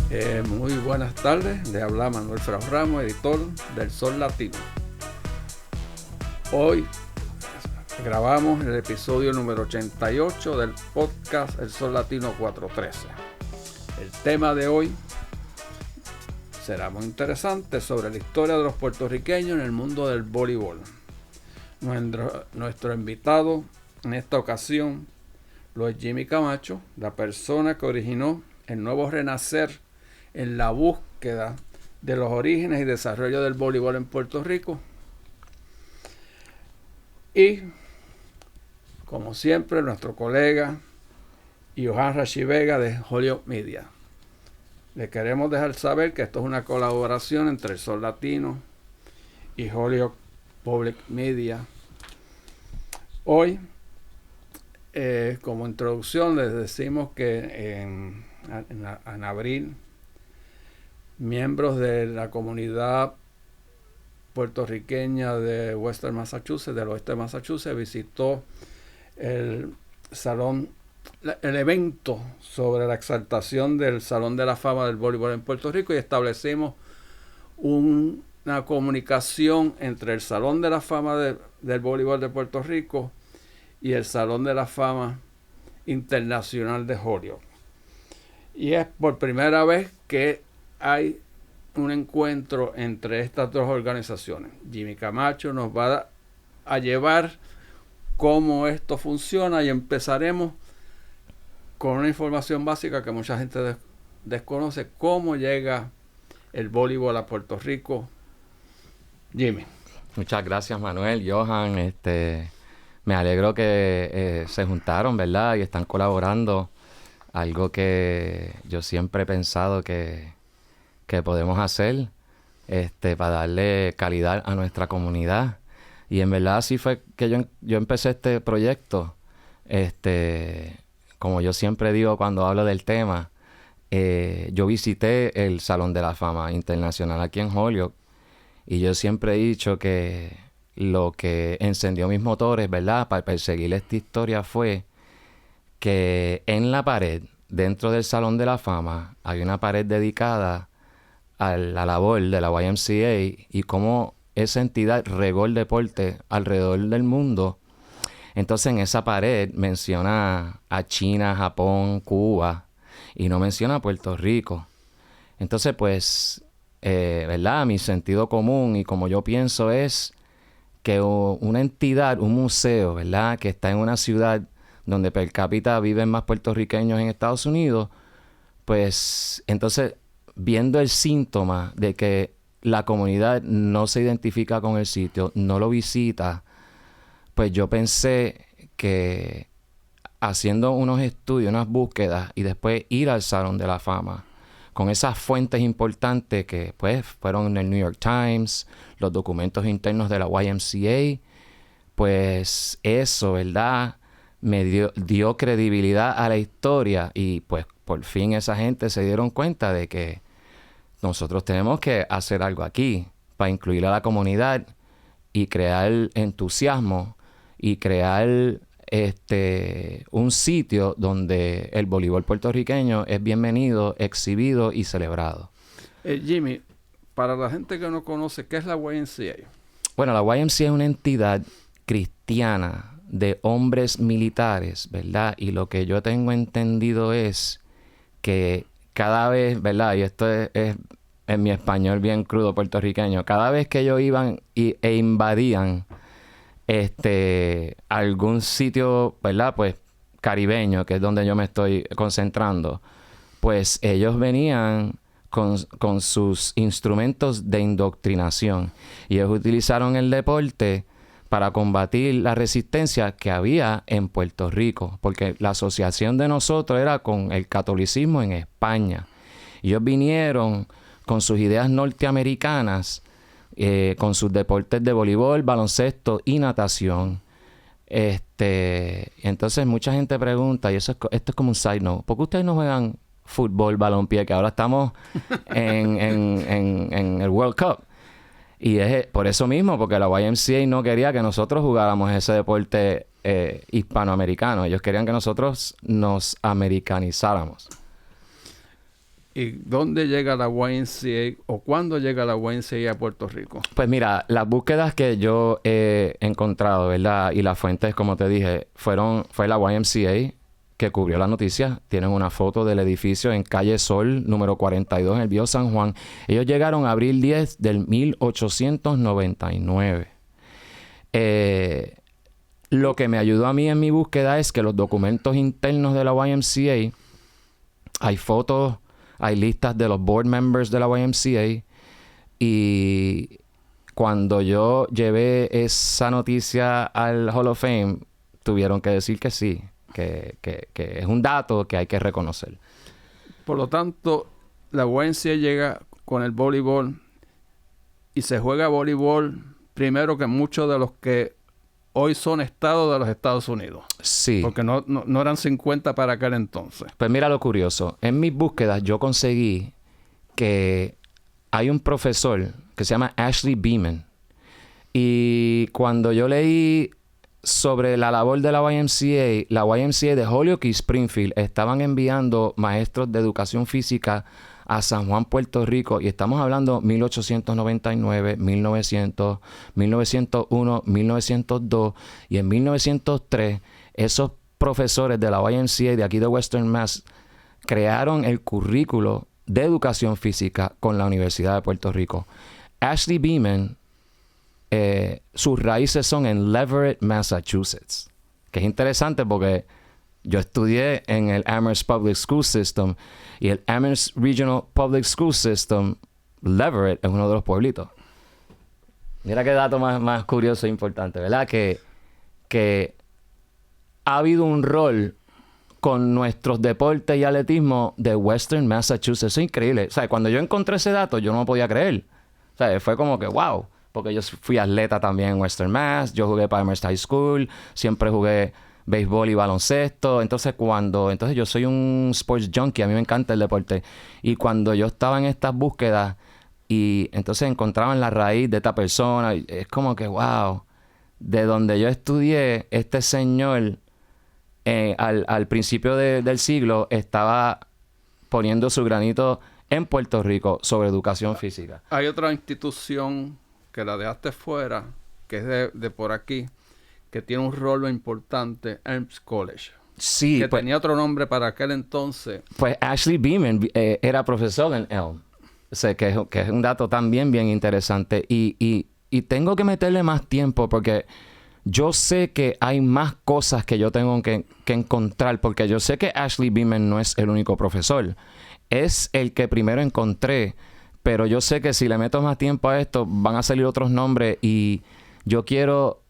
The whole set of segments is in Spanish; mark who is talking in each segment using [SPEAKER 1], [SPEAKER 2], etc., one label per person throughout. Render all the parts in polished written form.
[SPEAKER 1] Muy buenas tardes, le habla Manuel Frau Ramos, editor del Sol Latino. Hoy grabamos el episodio número 88 del podcast El Sol Latino 413. El tema de hoy será muy interesante sobre la historia de los puertorriqueños en el mundo del voleibol. Nuestro invitado en esta ocasión lo es Jimmy Camacho, la persona que originó el nuevo renacer en la búsqueda de los orígenes y desarrollo del voleibol en Puerto Rico. Y, como siempre, nuestro colega Johan Rashi Vega de Holyoke Media. Le queremos dejar saber que esto es una colaboración entre el Sol Latino y Holyoke Public Media. Hoy, como introducción, les decimos que en abril, miembros de la comunidad puertorriqueña de Western Massachusetts, del oeste de Massachusetts, visitó el evento sobre la exaltación del Salón de la Fama del Voleibol en Puerto Rico, y establecimos una comunicación entre el Salón de la Fama del Voleibol de Puerto Rico y el Salón de la Fama Internacional de Holyoke. Y es por primera vez que hay un encuentro entre estas dos organizaciones. Jimmy Camacho nos va a llevar cómo esto funciona, y empezaremos con una información básica que mucha gente desconoce: cómo llega el voleibol a Puerto Rico. Jimmy.
[SPEAKER 2] Muchas gracias, Manuel, Johan. Me alegro que se juntaron, ¿verdad? Y están colaborando. Algo que yo siempre he pensado que podemos hacer para darle calidad a nuestra comunidad. Y en verdad así fue que yo empecé este proyecto. Como yo siempre digo cuando hablo del tema, yo visité el Salón de la Fama Internacional aquí en Holyoke, y yo siempre he dicho que lo que encendió mis motores, ¿verdad?, para perseguir esta historia fue que en la pared, dentro del Salón de la Fama, hay una pared dedicada a la labor de la YMCA y cómo esa entidad regó el deporte alrededor del mundo. Entonces en esa pared menciona a China, Japón, Cuba, y no menciona a Puerto Rico. Entonces pues, ¿verdad?, mi sentido común y como yo pienso es que una entidad, un museo, ¿verdad?, que está en una ciudad donde per cápita viven más puertorriqueños en Estados Unidos, pues entonces, viendo el síntoma de que la comunidad no se identifica con el sitio, no lo visita, pues yo pensé que haciendo unos estudios, unas búsquedas, y después ir al Salón de la Fama, con esas fuentes importantes que pues fueron en el New York Times, los documentos internos de la YMCA, pues eso, ¿verdad?, me dio credibilidad a la historia, y pues por fin esa gente se dieron cuenta de que nosotros tenemos que hacer algo aquí para incluir a la comunidad y crear entusiasmo y crear un sitio donde el voleibol puertorriqueño es bienvenido, exhibido y celebrado.
[SPEAKER 1] Jimmy, para la gente que no conoce, ¿qué es la YMCA?
[SPEAKER 2] Bueno, la YMCA es una entidad cristiana de hombres militares, ¿verdad? Y lo que yo tengo entendido es que cada vez, ¿verdad?, y esto es en mi español bien crudo puertorriqueño, cada vez que ellos iban e invadían algún sitio, ¿verdad?, pues caribeño, que es donde yo me estoy concentrando, pues ellos venían con sus instrumentos de indoctrinación, y ellos utilizaron el deporte para combatir la resistencia que había en Puerto Rico, porque la asociación de nosotros era con el catolicismo en España. Ellos vinieron con sus ideas norteamericanas, con sus deportes de voleibol, baloncesto y natación. Entonces mucha gente pregunta, y esto es como un side note, ¿por qué ustedes no juegan fútbol, balompié, que ahora estamos en el World Cup? Y es por eso mismo, porque la YMCA no quería que nosotros jugáramos ese deporte hispanoamericano. Ellos querían que nosotros nos americanizáramos.
[SPEAKER 1] ¿Y dónde llega la YMCA o cuándo llega la YMCA a Puerto Rico?
[SPEAKER 2] Pues mira, las búsquedas que yo he encontrado, ¿verdad? Y las fuentes, como te dije, fue la YMCA que cubrió la noticia. Tienen una foto del edificio en Calle Sol, número 42, en el Viejo San Juan. Ellos llegaron a abril 10 del 1899. Lo que me ayudó a mí en mi búsqueda es que los documentos internos de la YMCA, hay fotos, hay listas de los board members de la YMCA, y cuando yo llevé esa noticia al Hall of Fame, tuvieron que decir que sí, que es un dato que hay que reconocer.
[SPEAKER 1] Por lo tanto, la YMCA llega con el voleibol y se juega voleibol primero que muchos de los que hoy son estados de los Estados Unidos.
[SPEAKER 2] Sí.
[SPEAKER 1] Porque no eran 50 para aquel entonces.
[SPEAKER 2] Pues mira lo curioso. En mis búsquedas yo conseguí que hay un profesor que se llama Ashley Beeman. Y cuando yo leí sobre la labor de la YMCA de Holyoke y Springfield estaban enviando maestros de educación física a San Juan, Puerto Rico, y estamos hablando 1899, 1900, 1901, 1902, y en 1903 esos profesores de la YMCA de aquí de Western Mass crearon el currículo de educación física con la Universidad de Puerto Rico. Ashley Beeman, sus raíces son en Leverett, Massachusetts, que es interesante porque yo estudié en el Amherst Public School System, y el Amherst Regional Public School System, Leverett, es uno de los pueblitos. Mira qué dato más curioso e importante, ¿verdad? Que ha habido un rol con nuestros deportes y atletismo de Western Massachusetts. Eso es increíble. O sea, cuando yo encontré ese dato, yo no lo podía creer. O sea, fue como que, wow. Porque yo fui atleta también en Western Mass. Yo jugué para Amherst High School. Siempre jugué béisbol y baloncesto. Entonces yo soy un sports junkie. A mí me encanta el deporte. Y cuando yo estaba en estas búsquedas y entonces encontraban la raíz de esta persona, es como que, wow. De donde yo estudié, este señor al principio del siglo estaba poniendo su granito en Puerto Rico sobre educación física.
[SPEAKER 1] Hay otra institución que la dejaste fuera, que es de por aquí, que tiene un rol importante, Elms College.
[SPEAKER 2] Sí.
[SPEAKER 1] Que tenía otro nombre para aquel entonces.
[SPEAKER 2] Pues Ashley Beeman era profesor en Elm. O sea, que es un dato también bien interesante. Y tengo que meterle más tiempo porque yo sé que hay más cosas que yo tengo que encontrar, porque yo sé que Ashley Beeman no es el único profesor. Es el que primero encontré, pero yo sé que si le meto más tiempo a esto, van a salir otros nombres y yo quiero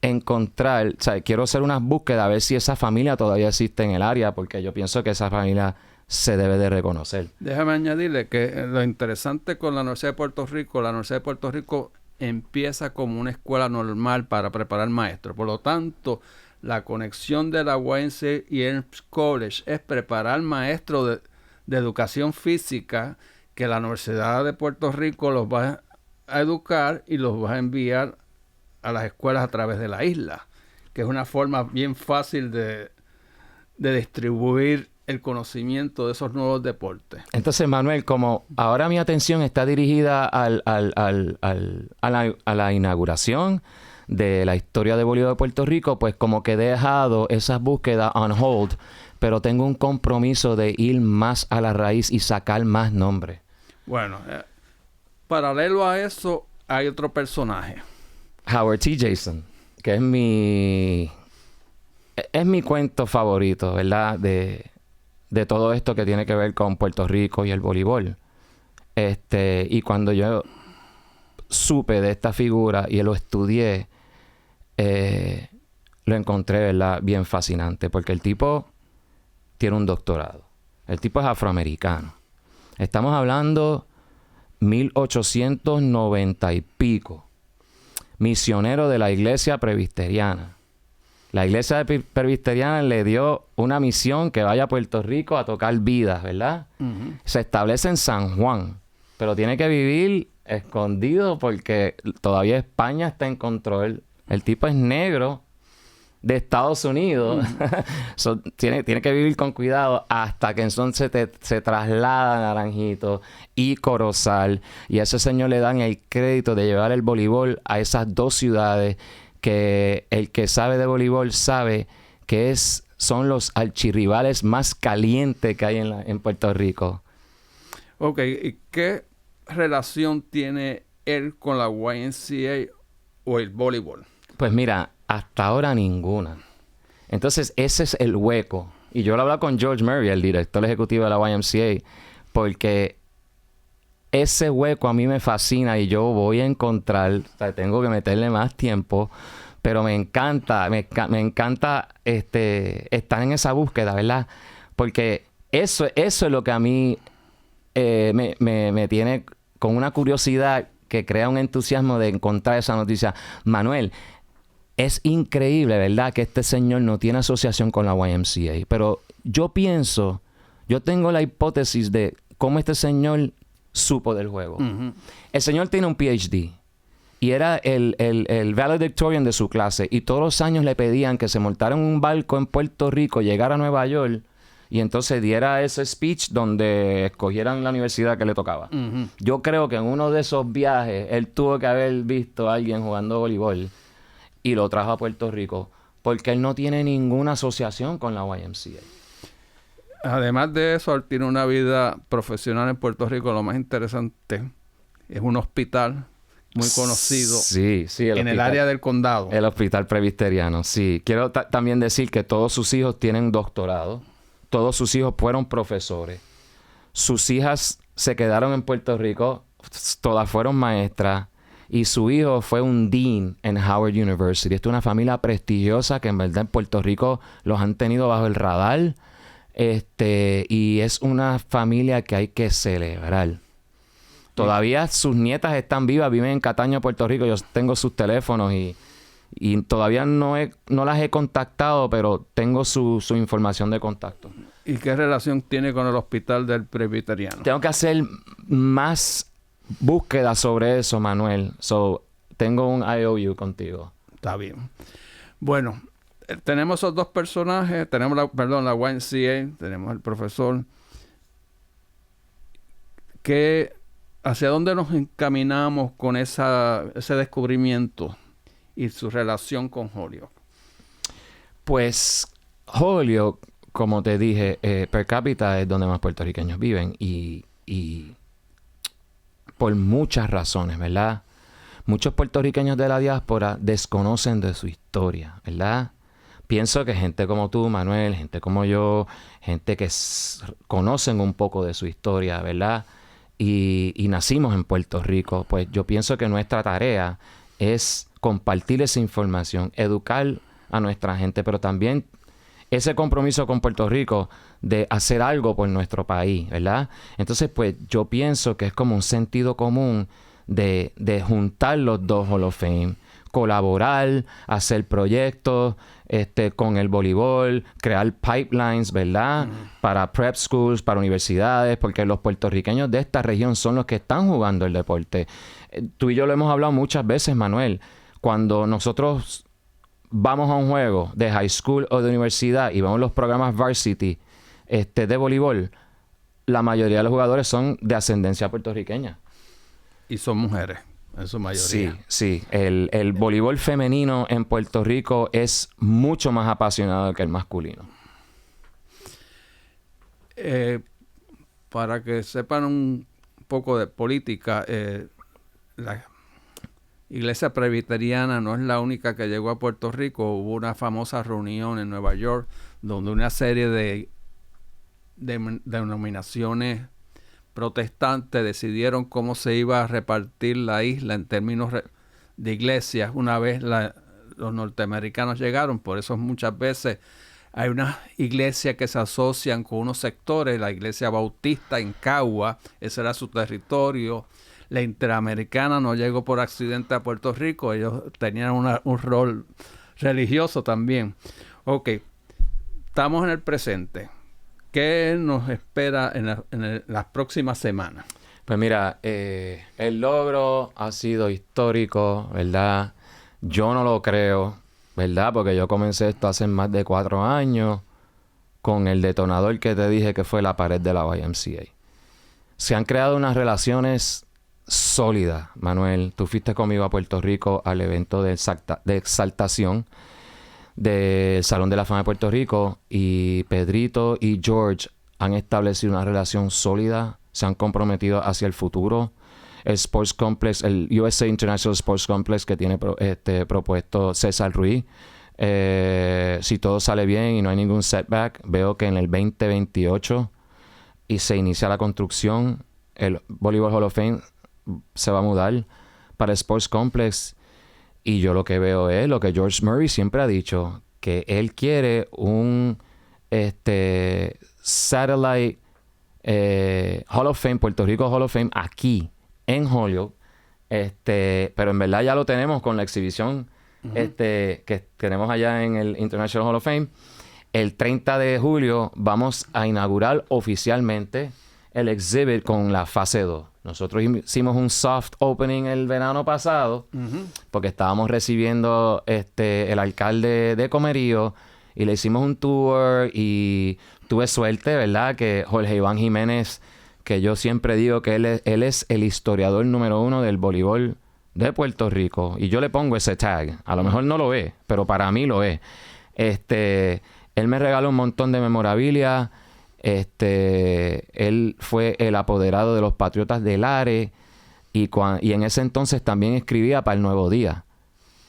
[SPEAKER 2] encontrar, o sea, quiero hacer unas búsquedas a ver si esa familia todavía existe en el área, porque yo pienso que esa familia se debe de reconocer.
[SPEAKER 1] Déjame añadirle que lo interesante con la Universidad de Puerto Rico empieza como una escuela normal para preparar maestros. Por lo tanto, la conexión de la YMCA y el College es preparar maestros de educación física que la Universidad de Puerto Rico los va a educar y los va a enviar a las escuelas a través de la isla, que es una forma bien fácil de distribuir el conocimiento de esos nuevos deportes.
[SPEAKER 2] Entonces, Manuel, como ahora mi atención está dirigida a la inauguración de la historia de voleibol de Puerto Rico, pues como que he dejado esas búsquedas on hold, pero tengo un compromiso de ir más a la raíz y sacar más nombres.
[SPEAKER 1] Bueno, paralelo a eso, hay otro personaje.
[SPEAKER 2] Howard T. Jason, que es mi cuento favorito, ¿verdad? De todo esto que tiene que ver con Puerto Rico y el voleibol. Y cuando yo supe de esta figura y lo estudié, lo encontré, ¿verdad?, bien fascinante, porque el tipo tiene un doctorado. El tipo es afroamericano. Estamos hablando 1890 y pico. Misionero de la iglesia presbiteriana. La iglesia presbiteriana le dio una misión que vaya a Puerto Rico a tocar vidas, ¿verdad? Uh-huh. Se establece en San Juan, pero tiene que vivir escondido porque todavía España está en control. El tipo es negro de Estados Unidos. Tiene que vivir con cuidado hasta que entonces se traslada a Naranjito y Corozal. Y a ese señor le dan el crédito de llevar el voleibol a esas dos ciudades que el que sabe de voleibol sabe que son los archirrivales más calientes que hay en Puerto Rico.
[SPEAKER 1] Ok, ¿y qué relación tiene él con la YMCA o el voleibol?
[SPEAKER 2] Pues mira, hasta ahora ninguna. Entonces, ese es el hueco. Y yo lo hablaba con George Murray, el director ejecutivo de la YMCA, porque ese hueco a mí me fascina y yo voy a encontrar, o sea, tengo que meterle más tiempo, pero me encanta estar en esa búsqueda, ¿verdad? Porque eso es lo que a mí me tiene con una curiosidad que crea un entusiasmo de encontrar esa noticia. Manuel, es increíble, ¿verdad?, que este señor no tiene asociación con la YMCA. Pero yo tengo la hipótesis de cómo este señor supo del juego. Uh-huh. El señor tiene un PhD y era el valedictorian de su clase. Y todos los años le pedían que se montara en un barco en Puerto Rico, llegara a Nueva York y entonces diera ese speech donde escogieran la universidad que le tocaba. Uh-huh. Yo creo que en uno de esos viajes él tuvo que haber visto a alguien jugando voleibol y lo trajo a Puerto Rico porque él no tiene ninguna asociación con la YMCA.
[SPEAKER 1] Además de eso, él tiene una vida profesional en Puerto Rico. Lo más interesante es un hospital muy conocido en el área del condado.
[SPEAKER 2] El Hospital Presbiteriano, sí. Quiero también decir que todos sus hijos tienen doctorado. Todos sus hijos fueron profesores. Sus hijas se quedaron en Puerto Rico. Todas fueron maestras. Y su hijo fue un dean en Howard University. Esta es una familia prestigiosa que en verdad en Puerto Rico los han tenido bajo el radar. Y es una familia que hay que celebrar. Todavía sus nietas están vivas, viven en Cataño, Puerto Rico. Yo tengo sus teléfonos y todavía no las he contactado, pero tengo su información de contacto.
[SPEAKER 1] ¿Y qué relación tiene con el Hospital del Presbiteriano?
[SPEAKER 2] Tengo que hacer más búsqueda sobre eso, Manuel. Tengo un IOU contigo.
[SPEAKER 1] Está bien. Bueno, tenemos esos dos personajes. Tenemos la YMCA, tenemos el profesor. ¿Hacia dónde nos encaminamos con ese descubrimiento y su relación con Holyoke?
[SPEAKER 2] Pues Holyoke, como te dije, per cápita es donde más puertorriqueños viven y por muchas razones, ¿verdad? Muchos puertorriqueños de la diáspora desconocen de su historia, ¿verdad? Pienso que gente como tú, Manuel, gente como yo, gente que conocen un poco de su historia, ¿verdad? Y nacimos en Puerto Rico, pues yo pienso que nuestra tarea es compartir esa información, educar a nuestra gente, pero también ese compromiso con Puerto Rico de hacer algo por nuestro país, ¿verdad? Entonces, pues yo pienso que es como un sentido común de juntar los dos Hall of Fame, colaborar, hacer proyectos con el voleibol, crear pipelines, ¿verdad? Para prep schools, para universidades, porque los puertorriqueños de esta región son los que están jugando el deporte. Tú y yo lo hemos hablado muchas veces, Manuel. Cuando nosotros vamos a un juego de high school o de universidad y vamos a los programas varsity de voleibol, la mayoría de los jugadores son de ascendencia puertorriqueña.
[SPEAKER 1] Y son mujeres, en su mayoría.
[SPEAKER 2] Sí. El voleibol femenino en Puerto Rico es mucho más apasionado que el masculino.
[SPEAKER 1] Para que sepan un poco de política, la Iglesia Presbiteriana no es la única que llegó a Puerto Rico. Hubo una famosa reunión en Nueva York donde una serie de denominaciones protestantes decidieron cómo se iba a repartir la isla en términos de iglesias una vez los norteamericanos llegaron. Por eso muchas veces hay unas iglesias que se asocian con unos sectores. La iglesia bautista en Cagua, ese era su territorio. La Interamericana no llegó por accidente a Puerto Rico. Ellos tenían un rol religioso también. Ok, estamos en el presente. ¿Qué nos espera en las próximas semanas?
[SPEAKER 2] Pues mira, el logro ha sido histórico, ¿verdad? Yo no lo creo. ¿verdad? Porque yo comencé esto hace más de 4 años con el detonador que te dije que fue la pared de la YMCA. Se han creado unas relaciones sólidas, Manuel. Tú fuiste conmigo a Puerto Rico al evento de exaltación del Salón de la Fama de Puerto Rico y Pedrito y George han establecido una relación sólida, se han comprometido hacia el futuro. El Sports Complex, el USA International Sports Complex que tiene propuesto César Ruiz. Si todo sale bien y no hay ningún setback, veo que en el 2028 y se inicia la construcción, el Volleyball Hall of Fame se va a mudar para el Sports Complex y yo lo que veo es lo que George Murray siempre ha dicho, que él quiere un satellite Hall of Fame, Puerto Rico Hall of Fame aquí en Holyoke, pero en verdad ya lo tenemos con la exhibición que tenemos allá en el International Hall of Fame. El 30 de julio vamos a inaugurar oficialmente el exhibit con la fase 2. Nosotros hicimos un soft opening el verano pasado porque estábamos recibiendo el alcalde de Comerío y le hicimos un tour y tuve suerte, ¿verdad? Que Jorge Iván Jiménez, que yo siempre digo que él es el historiador número 1 del voleibol de Puerto Rico. Y yo le pongo ese tag. A lo mejor no lo es, pero para mí lo es. Él me regaló un montón de memorabilia. Él fue el apoderado de los Patriotas del Lares y en ese entonces también escribía para El Nuevo Día,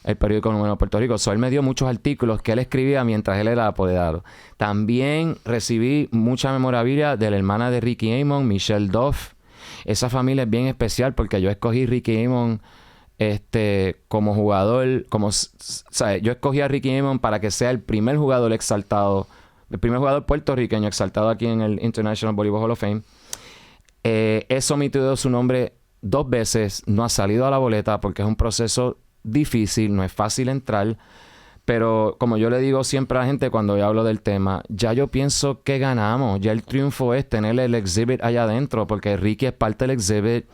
[SPEAKER 2] el periódico número de Puerto Rico. Él me dio muchos artículos que él escribía mientras él era apoderado. También recibí mucha memorabilia de la hermana de Ricky Amon, Michelle Duff. Esa familia es bien especial porque yo escogí Ricky Amon como jugador, ¿sabes? Yo escogí a Ricky Amon para que sea el primer jugador exaltado, el primer jugador puertorriqueño exaltado aquí en el International Volleyball Hall of Fame. He sometido su nombre 2 veces, no ha salido a la boleta porque es un proceso difícil, no es fácil entrar, pero como yo le digo siempre a la gente cuando yo hablo del tema, ya yo pienso que ganamos, ya el triunfo es tener el exhibit allá adentro, porque Ricky es parte del exhibit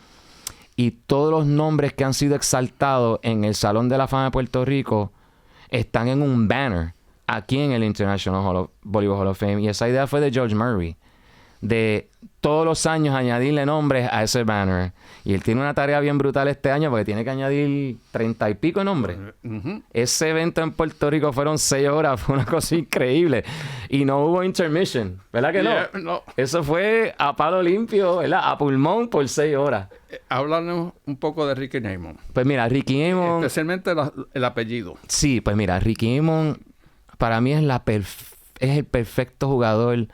[SPEAKER 2] y todos los nombres que han sido exaltados en el Salón de la Fama de Puerto Rico están en un banner aquí en el International Volleyball Hall of Fame, y esa idea fue de George Murray, de todos los años añadirle nombres a ese banner. Y él tiene una tarea bien brutal este año porque tiene que añadir 30 y pico nombres. Ese evento en Puerto Rico fueron 6 horas, fue una cosa increíble. Y no hubo intermission, ¿verdad que no?
[SPEAKER 1] No.
[SPEAKER 2] Eso fue a palo limpio, ¿verdad? A pulmón por 6 horas.
[SPEAKER 1] Háblanos un poco de Ricky Amon.
[SPEAKER 2] Pues mira, Ricky Amon...
[SPEAKER 1] Especialmente el apellido.
[SPEAKER 2] Sí, pues mira, Ricky Amon para mí es el perfecto jugador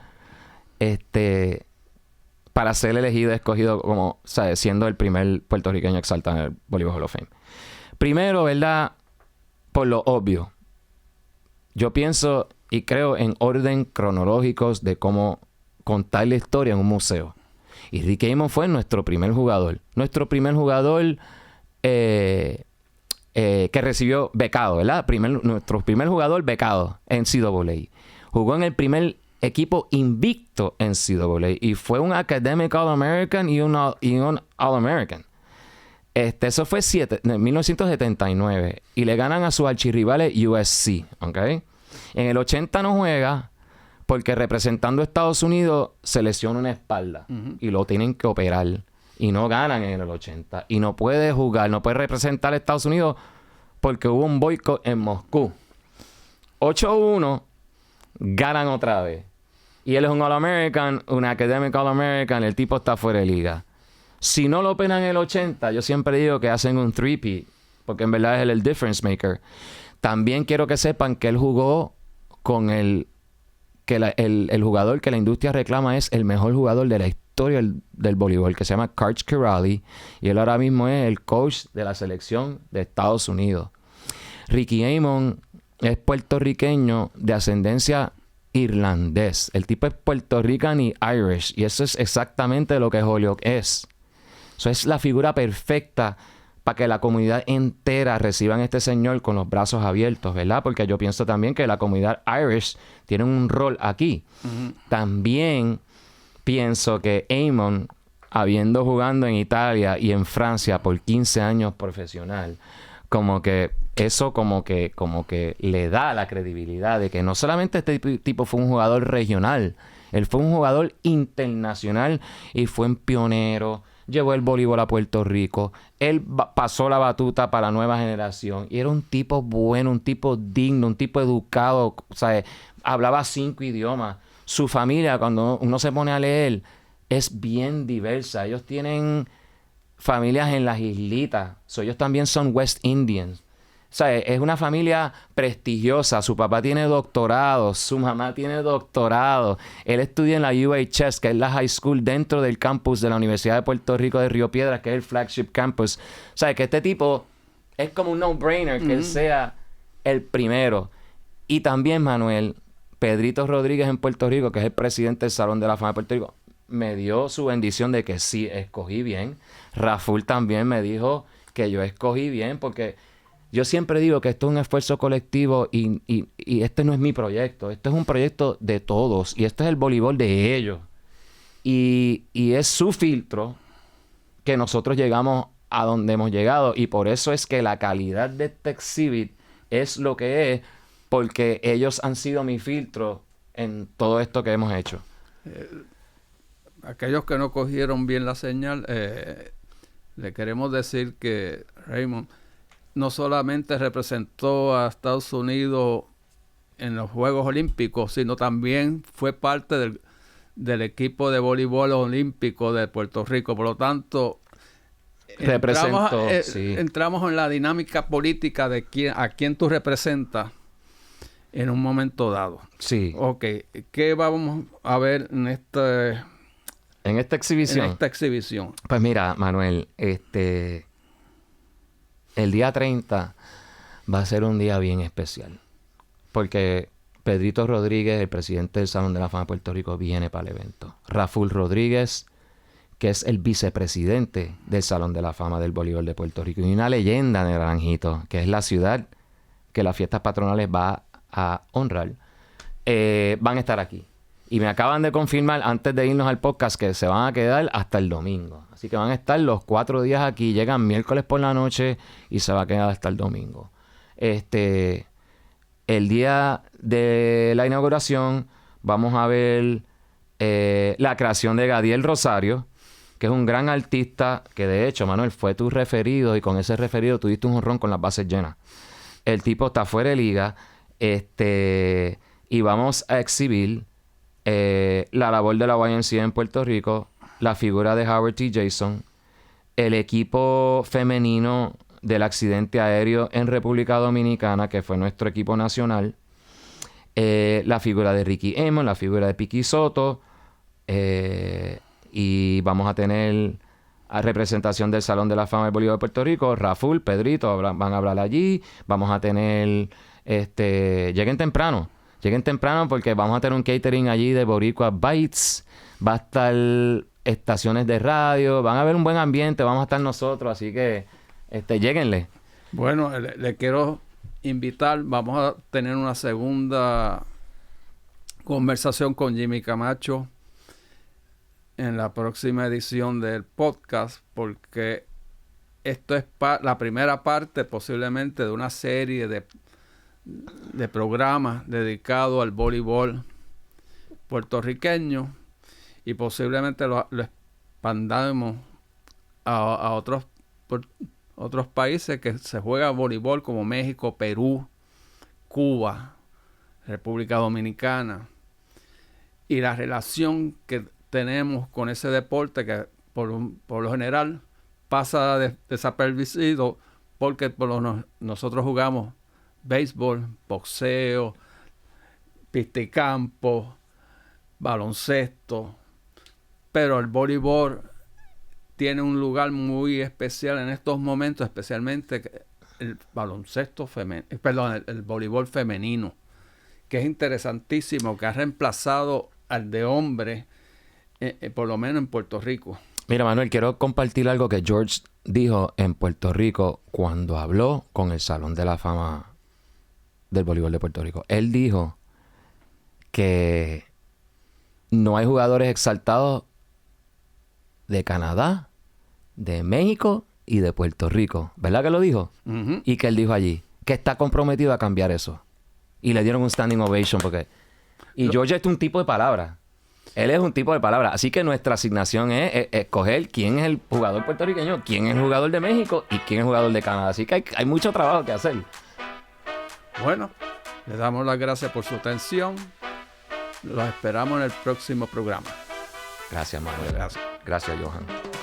[SPEAKER 2] para ser escogido como, ¿sabes? Siendo el primer puertorriqueño exaltado en el Volleyball Hall of Fame. Primero, ¿verdad? Por lo obvio. Yo pienso y creo en orden cronológicos de cómo contar la historia en un museo. Y Ricky Amon fue nuestro primer jugador. Nuestro primer jugador que recibió becado, ¿verdad? Nuestro primer jugador becado en NCAA. Jugó en el primer equipo invicto en NCAA y fue un Academic All-American y un All-American. Eso fue en 1979 y le ganan a sus archirrivales USC, ¿ok? En el 80 no juega porque representando a Estados Unidos se lesiona una espalda y lo tienen que operar y no ganan en el 80 y no puede jugar, no puede representar a Estados Unidos porque hubo un boicot en Moscú. 8-1 ganan otra vez. Y él es un All-American, un Academic All-American, el tipo está fuera de liga. Si no lo operan en el 80, yo siempre digo que hacen un 3-peat, porque en verdad es el difference maker. También quiero que sepan que él jugó con el jugador que la industria reclama es el mejor jugador de la historia del voleibol, que se llama Karch Kiraly, y él ahora mismo es el coach de la selección de Estados Unidos. Ricky Amon es puertorriqueño de ascendencia irlandés. El tipo es Puerto Rican y Irish, y eso es exactamente lo que Holyoke es. Eso es la figura perfecta para que la comunidad entera reciban a este señor con los brazos abiertos, ¿verdad? Porque yo pienso también que la comunidad Irish tiene un rol aquí. También pienso que Amon, jugando en Italia y en Francia por 15 años profesional, como que eso como que le da la credibilidad de que no solamente este tipo fue un jugador regional, él fue un jugador internacional y fue un pionero, llevó el voleibol a Puerto Rico, él pasó la batuta para la nueva generación y era un tipo bueno, un tipo digno, un tipo educado, o sea, hablaba 5 idiomas. Su familia, cuando uno se pone a leer, es bien diversa. Ellos tienen familias en las islitas, ellos también son West Indians. O sea, es una familia prestigiosa. Su papá tiene doctorado, su mamá tiene doctorado. Él estudia en la UHS, que es la high school dentro del campus de la Universidad de Puerto Rico de Río Piedras, que es el flagship campus. O sea, que este tipo es como un no-brainer que él sea el primero. Y también, Manuel, Pedrito Rodríguez en Puerto Rico, que es el presidente del Salón de la Fama de Puerto Rico, me dio su bendición de que sí, escogí bien. Raful también me dijo que yo escogí bien, porque yo siempre digo que esto es un esfuerzo colectivo y este no es mi proyecto. Este es un proyecto de todos y este es el voleibol de ellos. Y es su filtro que nosotros llegamos a donde hemos llegado. Y por eso es que la calidad de este exhibit es lo que es, porque ellos han sido mi filtro en todo esto que hemos hecho.
[SPEAKER 1] Aquellos que no cogieron bien la señal, le queremos decir que Raymond no solamente representó a Estados Unidos en los Juegos Olímpicos, sino también fue parte del equipo de voleibol olímpico de Puerto Rico. Por lo tanto, entramos en la dinámica política de a quién tú representas en un momento dado.
[SPEAKER 2] Sí.
[SPEAKER 1] Ok, ¿qué vamos a ver en esta exhibición?
[SPEAKER 2] Pues mira, Manuel, el día 30 va a ser un día bien especial. Porque Pedrito Rodríguez, el presidente del Salón de la Fama de Puerto Rico, viene para el evento. Raful Rodríguez, que es el vicepresidente del Salón de la Fama del Voleibol de Puerto Rico. Y una leyenda de Naranjito, que es la ciudad que las fiestas patronales va a honrar, van a estar aquí. Y me acaban de confirmar antes de irnos al podcast que se van a quedar hasta el domingo. Así que van a estar los 4 días aquí. Llegan miércoles por la noche y se va a quedar hasta el domingo. El día de la inauguración vamos a ver la creación de Gadiel Rosario, que es un gran artista que de hecho, Manuel, fue tu referido y con ese referido tuviste un jonrón con las bases llenas. El tipo está fuera de liga. Y vamos a exhibir la labor de la YMCA en Puerto Rico, la figura de Howard T. Jason, el equipo femenino del accidente aéreo en República Dominicana, que fue nuestro equipo nacional, la figura de Ricky Emmons, la figura de Piqui Soto, y vamos a tener a representación del Salón de la Fama del Voleibol de Puerto Rico, Raful, Pedrito, van a hablar allí, vamos a tener, lleguen temprano porque vamos a tener un catering allí de Boricua Bites, va a estar estaciones de radio, van a haber un buen ambiente, vamos a estar nosotros, así que lléguenle.
[SPEAKER 1] Bueno, le quiero invitar, vamos a tener una segunda conversación con Jimmy Camacho en la próxima edición del podcast, porque esto es la primera parte posiblemente de una serie de programas dedicados al voleibol puertorriqueño y posiblemente lo expandamos a otros países que se juega voleibol como México, Perú, Cuba, República Dominicana, y la relación que tenemos con ese deporte que por lo general pasa desapercibido porque nosotros jugamos béisbol, boxeo, pista y campo, baloncesto, pero el voleibol tiene un lugar muy especial en estos momentos, especialmente el baloncesto el voleibol femenino, que es interesantísimo, que ha reemplazado al de hombre, por lo menos en Puerto Rico.
[SPEAKER 2] Mira, Manuel, quiero compartir algo que George dijo en Puerto Rico cuando habló con el Salón de la Fama del Voleibol de Puerto Rico. Él dijo que no hay jugadores exaltados de Canadá, de México y de Puerto Rico. ¿Verdad que lo dijo?
[SPEAKER 1] Uh-huh.
[SPEAKER 2] Y que él dijo allí que está comprometido a cambiar eso. Y le dieron un standing ovation porque... Y George es un tipo de palabra. Él es un tipo de palabra. Así que nuestra asignación es escoger quién es el jugador puertorriqueño, quién es el jugador de México y quién es el jugador de Canadá. Así que hay mucho trabajo que hacer.
[SPEAKER 1] Bueno, les damos las gracias por su atención. Los esperamos en el próximo programa.
[SPEAKER 2] Gracias, Manuel. Gracias, Johan.